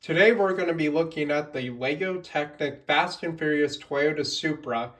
Today we're going to be looking at the Lego Technic Fast and Furious Toyota Supra.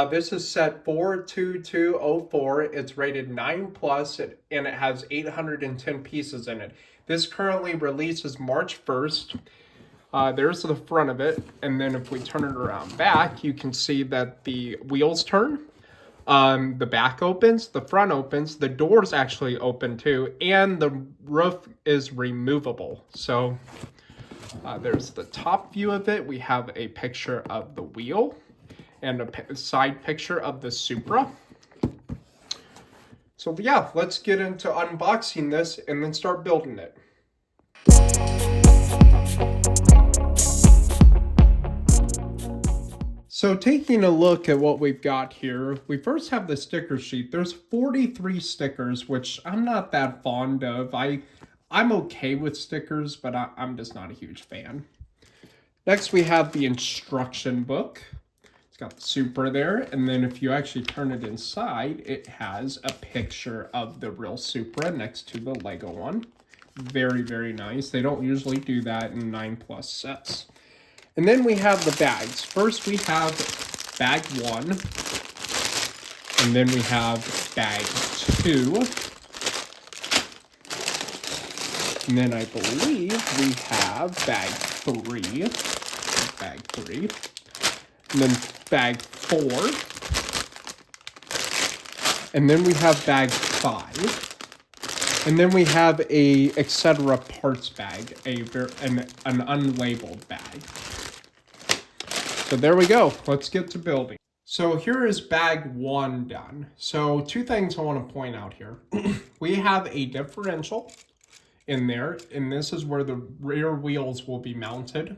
This is set 42204. It's rated 9 plus and it has 810 pieces in it. This currently releases March 1st. There's the front of it, and then if we turn it around back, you can see that the wheels turn. The back opens, the front opens, the doors actually open too, and the roof is removable. So there's the top view of it. We have a picture of the wheel and a side picture of the Supra. So yeah, let's get into unboxing this and then start building it. So taking a look at what we've got here, we first have the sticker sheet. There's 43 stickers, which I'm not that fond of. I'm okay with stickers, but I'm just not a huge fan. Next, we have the instruction book. It's got the Supra there, and then if you actually turn it inside, it has a picture of the real Supra next to the Lego one. Very, very nice. They don't usually do that in 9 plus sets. And then we have the bags. First, we have bag 1, and then we have bag 2. And then I believe we have bag 3. Bag 3. And then bag 4. And then we have bag 5. And then we have a etc. parts bag, an unlabeled bag. So there we go. Let's get to building. So here is bag 1 done. So two things I want to point out here. We have a differential in there, and this is where the rear wheels will be mounted.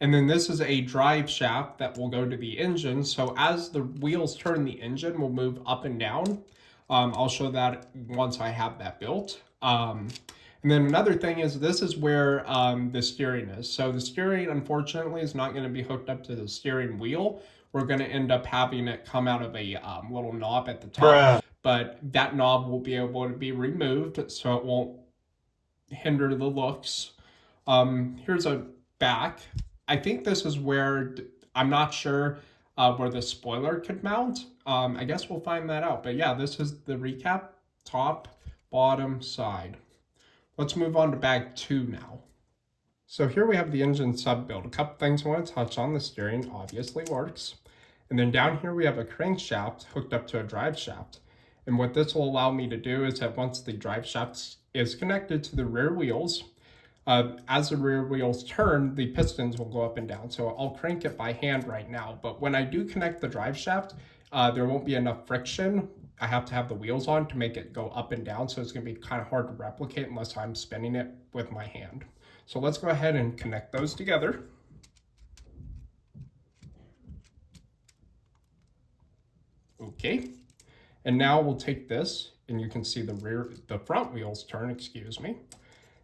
And then this is a drive shaft that will go to the engine. So as the wheels turn, the engine will move up and down. I'll show that once I have that built. And then another thing is this is where the steering is. So the steering, unfortunately, is not going to be hooked up to the steering wheel. We're going to end up having it come out of a little knob at the top. But that knob will be able to be removed, so it won't hinder the looks. Here's a back. I think this is where, I'm not sure where the spoiler could mount. I guess we'll find that out. But yeah, this is the recap, top, bottom, side. Let's move on to bag 2 now. So here we have the engine sub-build. A couple things I want to touch on. The steering obviously works. And then down here we have a crankshaft hooked up to a drive shaft. And what this will allow me to do is that once the drive shaft is connected to the rear wheels, as the rear wheels turn, the pistons will go up and down. So I'll crank it by hand right now. But when I do connect the drive shaft, there won't be enough friction. I have to have the wheels on to make it go up and down. So it's going to be kind of hard to replicate unless I'm spinning it with my hand. So let's go ahead and connect those together. Okay. And now we'll take this, and you can see the front wheels turn, excuse me.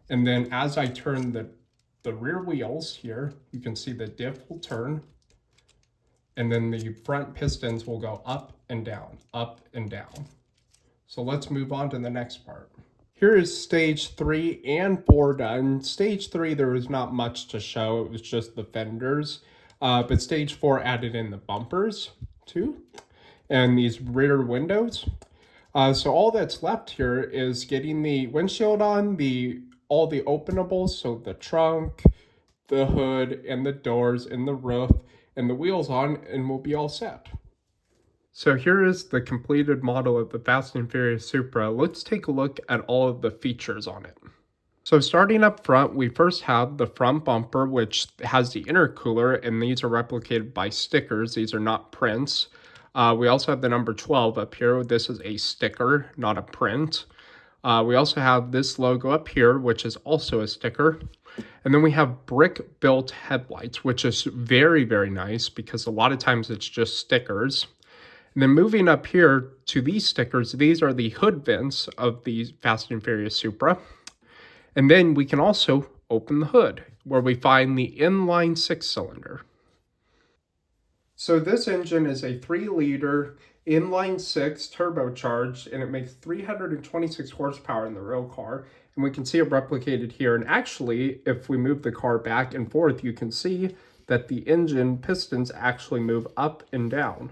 And then as I turn the rear wheels here, you can see the diff will turn. And then the front pistons will go up and down, up and down. So let's move on to the next part. Here is stage 3 and 4 done. Stage 3, there was not much to show. It was just the fenders. But stage 4 added in the bumpers too, and these rear windows. So all that's left here is getting the windshield on, all the openables, so the trunk, the hood, and the doors, and the roof, and the wheels on, and we'll be all set. So here is the completed model of the Fast and Furious Supra. Let's take a look at all of the features on it. So starting up front, we first have the front bumper, which has the intercooler, and these are replicated by stickers. These are not prints. We also have the number 12 up here. This is a sticker, not a print. We also have this logo up here, which is also a sticker. And then we have brick-built headlights, which is very, very nice because a lot of times it's just stickers. And then moving up here to these stickers, these are the hood vents of the Fast and Furious Supra. And then we can also open the hood, where we find the inline 6-cylinder. So this engine is a 3-liter inline six turbocharged, and it makes 326 horsepower in the real car. And we can see it replicated here. And actually, if we move the car back and forth, you can see that the engine pistons actually move up and down.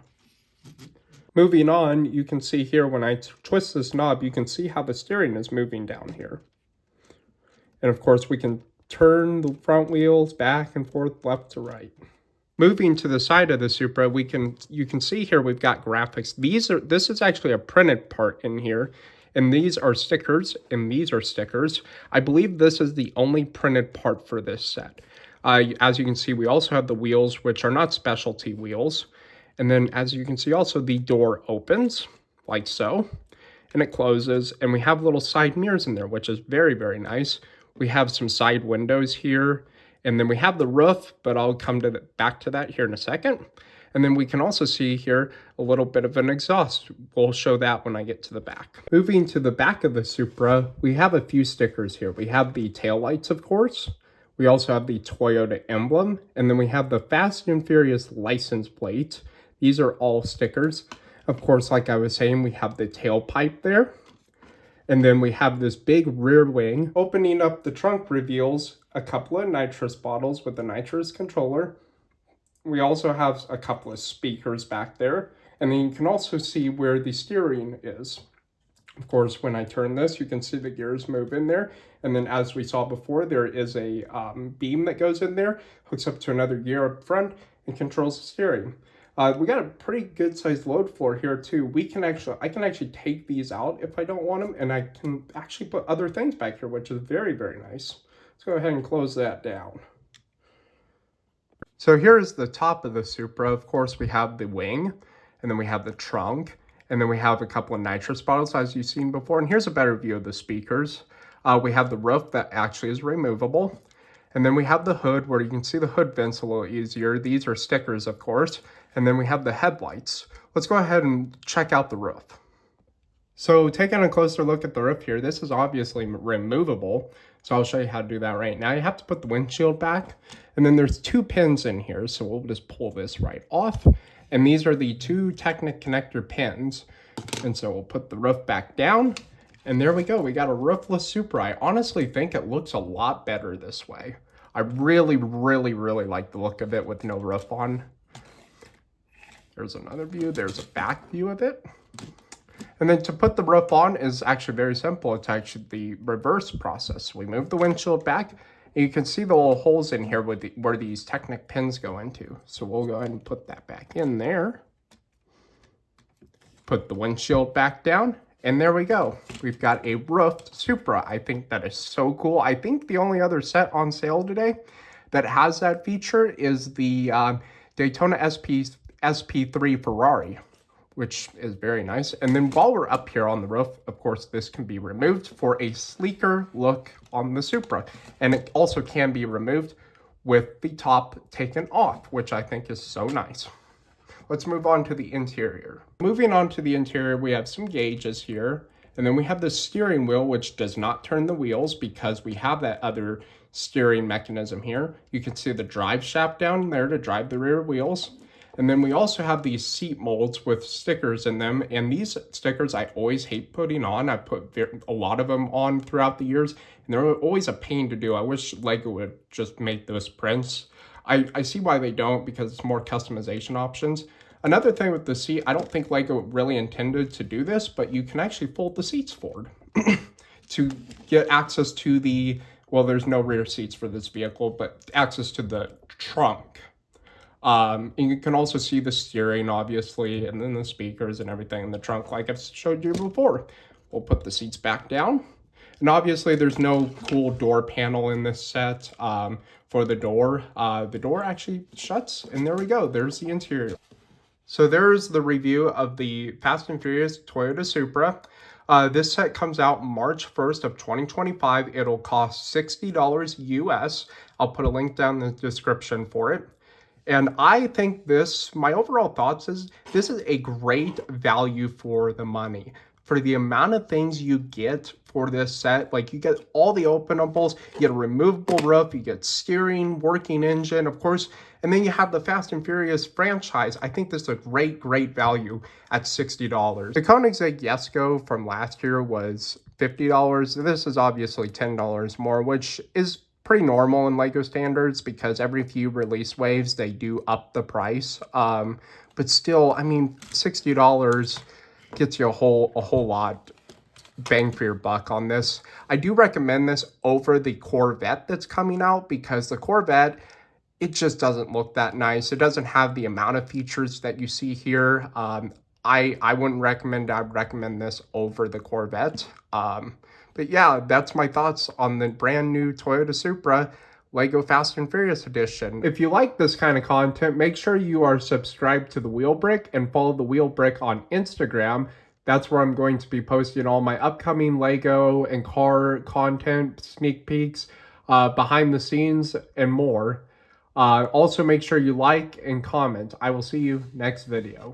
Moving on, you can see here when I twist this knob, you can see how the steering is moving down here. And of course, we can turn the front wheels back and forth, left to right. Moving to the side of the Supra, you can see here we've got graphics. This is actually a printed part in here, and these are stickers, and these are stickers. I believe this is the only printed part for this set. As you can see, we also have the wheels, which are not specialty wheels. And then as you can see also, the door opens like so, and it closes, and we have little side mirrors in there, which is very, very nice. We have some side windows here, and then we have the roof, but I'll come back to that here in a second. And then we can also see here a little bit of an exhaust. We'll show that when I get to the back. Moving to the back of the Supra, we have a few stickers here. We have the taillights, of course. We also have the Toyota emblem, and then we have the Fast and Furious license plate. These are all stickers. Of course, like I was saying, we have the tailpipe there. And then we have this big rear wing. Opening up the trunk reveals a couple of nitrous bottles with a nitrous controller. We also have a couple of speakers back there. And then you can also see where the steering is. Of course, when I turn this, you can see the gears move in there. And then as we saw before, there is a beam that goes in there, hooks up to another gear up front, and controls the steering. We got a pretty good sized load floor here too. I can actually take these out if I don't want them, and I can actually put other things back here, which is very, very nice. Let's go ahead and close that down. So here's the top of the Supra. Of course, we have the wing, and then we have the trunk, and then we have a couple of nitrous bottles as you've seen before. And here's a better view of the speakers. We have the roof that actually is removable. And then we have the hood where you can see the hood vents a little easier. These are stickers, of course. And then we have the headlights. Let's go ahead and check out the roof. So taking a closer look at the roof here, this is obviously removable. So I'll show you how to do that right now. You have to put the windshield back. And then there's two pins in here. So we'll just pull this right off. And these are the two Technic connector pins. And so we'll put the roof back down. And there we go. We got a roofless Supra. I honestly think it looks a lot better this way. I really, really, really like the look of it with no roof on. There's another view. There's a back view of it. And then to put the roof on is actually very simple. It's actually the reverse process. We move the windshield back, and you can see the little holes in here where these Technic pins go into. So we'll go ahead and put that back in there. Put the windshield back down, and there we go. We've got a roofed Supra. I think that is so cool. I think the only other set on sale today that has that feature is the Daytona SP3 Ferrari, which is very nice. And then while we're up here on the roof, of course, this can be removed for a sleeker look on the Supra. And it also can be removed with the top taken off, which I think is so nice. Let's move on to the interior. Moving on to the interior, we have some gauges here. And then we have the steering wheel, which does not turn the wheels because we have that other steering mechanism here. You can see the drive shaft down there to drive the rear wheels. And then we also have these seat molds with stickers in them. And these stickers I always hate putting on. I put a lot of them on throughout the years, and they're always a pain to do. I wish Lego would just make those prints. I see why they don't, because it's more customization options. Another thing with the seat, I don't think Lego really intended to do this, but you can actually fold the seats forward to get access to the, well, there's no rear seats for this vehicle, but access to the trunk. And you can also see the steering, obviously, and then the speakers and everything in the trunk, like I've showed you before. We'll put the seats back down. And obviously, there's no cool door panel in this set for the door. The door actually shuts, and there we go. There's the interior. So there's the review of the Fast and Furious Toyota Supra. This set comes out March 1st of 2025. It'll cost $60 US. I'll put a link down in the description for it. And I think my overall thoughts is, this is a great value for the money. for the amount of things you get for this set. Like, you get all the openables, you get a removable roof, you get steering, working engine, of course, and then you have the Fast and Furious franchise. I think this is a great value at $60. The Koenigsegg Jesko from last year was $50. This is obviously $10 more, which is pretty normal in LEGO standards because every few release waves, they do up the price. But still, I mean, $60 gets you a whole lot bang for your buck on this. I do recommend this over the Corvette that's coming out because the Corvette, it just doesn't look that nice. It doesn't have the amount of features that you see here. I wouldn't recommend, I'd recommend this over the Corvette. But yeah, that's my thoughts on the brand new Toyota Supra LEGO Fast and Furious Edition. If you like this kind of content, make sure you are subscribed to the Wheel Brick and follow the Wheel Brick on Instagram. That's where I'm going to be posting all my upcoming LEGO and car content, sneak peeks, behind the scenes, and more. Also, make sure you like and comment. I will see you next video.